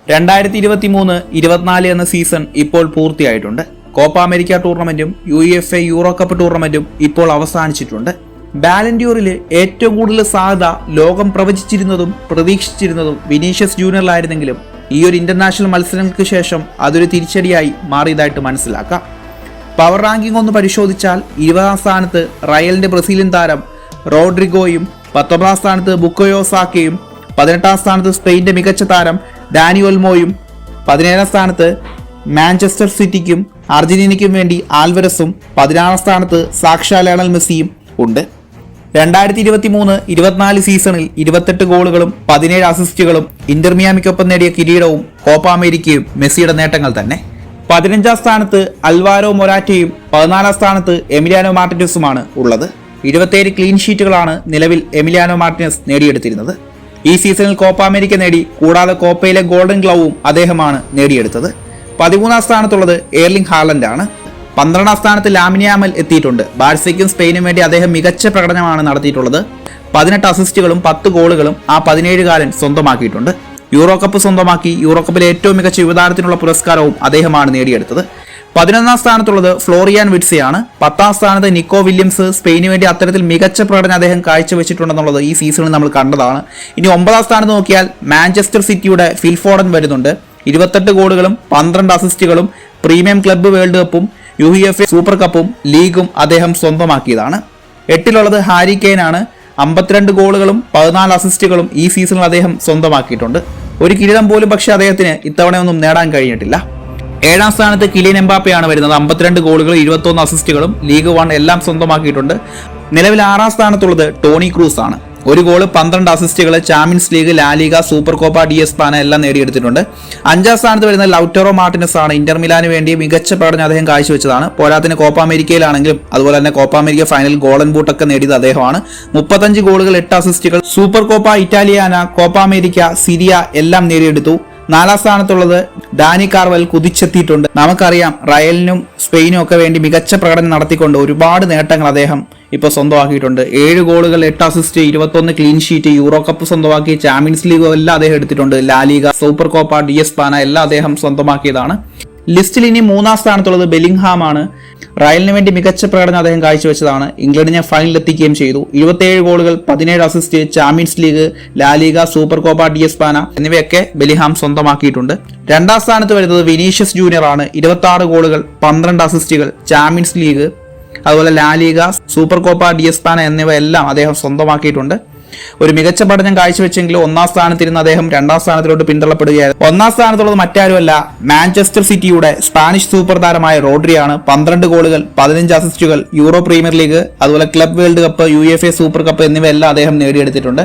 2023-24 എന്ന സീസൺ ഇപ്പോൾ പൂർത്തിയായിട്ടുണ്ട്. കോപ്പ അമേരിക്ക ടൂർണമെന്റും UEFA യൂറോ കപ്പ് ടൂർണമെന്റും ഇപ്പോൾ അവസാനിച്ചിട്ടുണ്ട്. ബാലൻഡ്യൂറിൽ ഏറ്റവും കൂടുതൽ സാധ്യത ലോകം പ്രവചിച്ചിരുന്നതും പ്രതീക്ഷിച്ചിരുന്നതും വിനീഷ്യസ് ജൂനിയറിലായിരുന്നെങ്കിലും ഈ ഒരു ഇന്റർനാഷണൽ മത്സരങ്ങൾക്ക് ശേഷം അതൊരു തിരിച്ചടിയായി മാറിയതായിട്ട് മനസ്സിലാക്കാം. പവർ റാങ്കിംഗ് ഒന്ന് പരിശോധിച്ചാൽ 20ാം സ്ഥാനത്ത് റയലിന്റെ ബ്രസീലിയൻ താരം റോഡ്രിഗോയും, 19ാം സ്ഥാനത്ത് ബുക്കോയോ സാക്കയും, 18ാം സ്ഥാനത്ത് സ്പെയിന്റെ മികച്ച താരം ഡാനി ഒൽമോയും, 17ാം സ്ഥാനത്ത് മാഞ്ചസ്റ്റർ സിറ്റിക്കും അർജന്റീനയ്ക്കും വേണ്ടി ആൽവരസും, 16ാം സ്ഥാനത്ത് സാക്ഷാ ലയണൽ മെസ്സിയും ഉണ്ട്. 2023-24 സീസണിൽ 28 ഗോളുകളും 17 അസിസ്റ്റുകളും ഇന്റർ മിയാമിക്കൊപ്പം നേടിയ കിരീടവും കോപ്പ അമേരിക്കയും മെസ്സിയുടെ നേട്ടങ്ങൾ തന്നെ. 15ാം സ്ഥാനത്ത് അൽവാരോ മൊറാറ്റയും 14ാം സ്ഥാനത്ത് എമിലിയാനോ മാർട്ടിനസുമാണ് ഉള്ളത്. 27 ക്ലീൻ ഷീറ്റുകളാണ് നിലവിൽ എമിലിയാനോ മാർട്ടിനസ് നേടിയെടുത്തിരുന്നത്. ഈ സീസണിൽ കോപ്പ അമേരിക്ക നേടി. കൂടാതെ കോപ്പയിലെ ഗോൾഡൻ ഗ്ലൗവും അദ്ദേഹമാണ് നേടിയെടുത്തത്. 13ാം സ്ഥാനത്തുള്ളത് എർലിംഗ് ഹാലൻഡ് ആണ്. 12ാം സ്ഥാനത്ത് ലാമിൻ യാമൽ എത്തിയിട്ടുണ്ട്. ബാഴ്സയ്ക്കും സ്പെയിനും വേണ്ടി അദ്ദേഹം മികച്ച പ്രകടനമാണ് നടത്തിയിട്ടുള്ളത്. 18 അസിസ്റ്റുകളും 10 ഗോളുകളും ആ 17കാരൻ സ്വന്തമാക്കിയിട്ടുണ്ട്. യൂറോ കപ്പ് സ്വന്തമാക്കി. യൂറോ കപ്പിലെ ഏറ്റവും മികച്ച യുവതാരത്തിനുള്ള പുരസ്കാരവും അദ്ദേഹമാണ് നേടിയെടുത്തത്. 11ാം സ്ഥാനത്തുള്ളത് ഫ്ലോറിയാൻ വിറ്റ്സയാണ്. 10ാം സ്ഥാനത്ത് നിക്കോ വില്യംസ്. സ്പെയിനു വേണ്ടി അത്തരത്തിൽ മികച്ച പ്രകടനം അദ്ദേഹം കാഴ്ചവെച്ചിട്ടുണ്ടെന്നുള്ളത് ഈ സീസണിൽ നമ്മൾ കണ്ടതാണ്. ഇനി 9ാം സ്ഥാനത്ത് നോക്കിയാൽ മാഞ്ചസ്റ്റർ സിറ്റിയുടെ ഫിൽ ഫോഡൻ വരുന്നുണ്ട്. 28 ഗോളുകളും 12 അസിസ്റ്റുകളും പ്രീമിയം ക്ലബ്ബ് വേൾഡ് കപ്പും UEFA സൂപ്പർ കപ്പും ലീഗും അദ്ദേഹം സ്വന്തമാക്കിയതാണ്. 8ലുള്ളത് ഹാരി കെയ്ൻ ആണ്. 52 ഗോളുകളും 14 അസിസ്റ്റുകളും ഈ സീസണിൽ അദ്ദേഹം സ്വന്തമാക്കിയിട്ടുണ്ട്. ഒരു കിരീടം പോലും പക്ഷേ അദ്ദേഹത്തിന് ഇത്തവണയൊന്നും നേടാൻ കഴിഞ്ഞിട്ടില്ല. 7ാം സ്ഥാനത്ത് കിലിയൻ എംബാപ്പയാണ് വരുന്നത്. 52 ഗോളുകളും 21 അസിസ്റ്റുകളും ലീഗ് 1 എല്ലാം സ്വന്തമാക്കിയിട്ടുണ്ട്. നിലവിൽ 6ാം സ്ഥാനത്തുള്ളത് ടോണി ക്രൂസ് ആണ്. 1 ഗോള് 12 അസിസ്റ്റുകൾ Champions League, LaLiga, Super Copa de España എല്ലാം നേടിയെടുത്തിട്ടുണ്ട്. 5ാം സ്ഥാനത്ത് വരുന്നത് ലൗറ്ററോ മാർട്ടിനസ് ആണ്. ഇന്റർ മിലാന് വേണ്ടി മികച്ച പ്രകടനം അദ്ദേഹം കാഴ്ചവെച്ചതാണ്. പോരാത്തിന് കോപ്പ അമേരിക്കയിലാണെങ്കിലും അതുപോലെ തന്നെ കോപ്പ അമേരിക്ക ഫൈനൽ ഗോൾഡൻ ബൂട്ടൊക്കെ നേടിയത് അദ്ദേഹമാണ്. 35 ഗോളുകൾ 8 അസിസ്റ്റുകൾ Super Copa Italiana, Copa America, Serie A എല്ലാം നേടിയെടുത്തു. 4ാം സ്ഥാനത്തുള്ളത് ഡാനി കാർവൽ കുതിച്ചെത്തിയിട്ടുണ്ട്. നമുക്കറിയാം റയലിനും സ്പെയിനും ഒക്കെ വേണ്ടി മികച്ച പ്രകടനം നടത്തിക്കൊണ്ട് ഒരുപാട് നേട്ടങ്ങൾ അദ്ദേഹം ഇപ്പോൾ സ്വന്തമാക്കിയിട്ടുണ്ട്. 7 ഗോളുകൾ 8 assist 21 clean sheet, Euro Cup സ്വന്തമാക്കി, ചാമ്പ്യൻസ് ലീഗ് എല്ലാം അദ്ദേഹം എടുത്തിട്ടുണ്ട്. LaLiga, Super Copa de España എല്ലാം അദ്ദേഹം സ്വന്തമാക്കിയതാണ്. ലിസ്റ്റിൽ ഇനി 3ാം സ്ഥാനത്തുള്ളത് ബെലിംഗ്ഹാം ആണ്. റയലിന് വേണ്ടി മികച്ച പ്രകടനം അദ്ദേഹം കാഴ്ചവെച്ചതാണ്. ഇംഗ്ലണ്ടിനെ ഫൈനലിൽ എത്തിക്കുകയും ചെയ്തു. 27 ഗോളുകൾ 17 assist, Champions League, LaLiga, Super Copa de Espana എന്നിവയൊക്കെ ബെലിംഗ്ഹാം സ്വന്തമാക്കിയിട്ടുണ്ട്. 2ാം സ്ഥാനത്ത് വരുന്നത് വിനീഷ്യസ് ജൂനിയർ ആണ്. 26 ഗോളുകൾ 12 അസിസ്റ്റുകൾ, ചാമ്പ്യൻസ് ലീഗ്, അതുപോലെ LaLiga, Super Copa de Espana എന്നിവ എല്ലാം അദ്ദേഹം സ്വന്തമാക്കിയിട്ടുണ്ട്. ഒരു മികച്ച പഠനം കാഴ്ചവെച്ചെങ്കിലും 1ാം സ്ഥാനത്തിരുന്ന് അദ്ദേഹം 2ാം സ്ഥാനത്തിലോട്ട് പിന്തള്ളപ്പെടുകയായിരുന്നു. 1ാം സ്ഥാനത്തുള്ളത് മറ്റാരുമല്ല, മാഞ്ചസ്റ്റർ സിറ്റിയുടെ സ്പാനിഷ് സൂപ്പർ താരമായ റോഡ്രിയാണ്. 12 ഗോളുകൾ 15 അസിസ്റ്റുകൾ, യൂറോ പ്രീമിയർ ലീഗ്, അതുപോലെ club world cup, UEFA super cup എന്നിവയെല്ലാം അദ്ദേഹം നേടിയെടുത്തിട്ടുണ്ട്.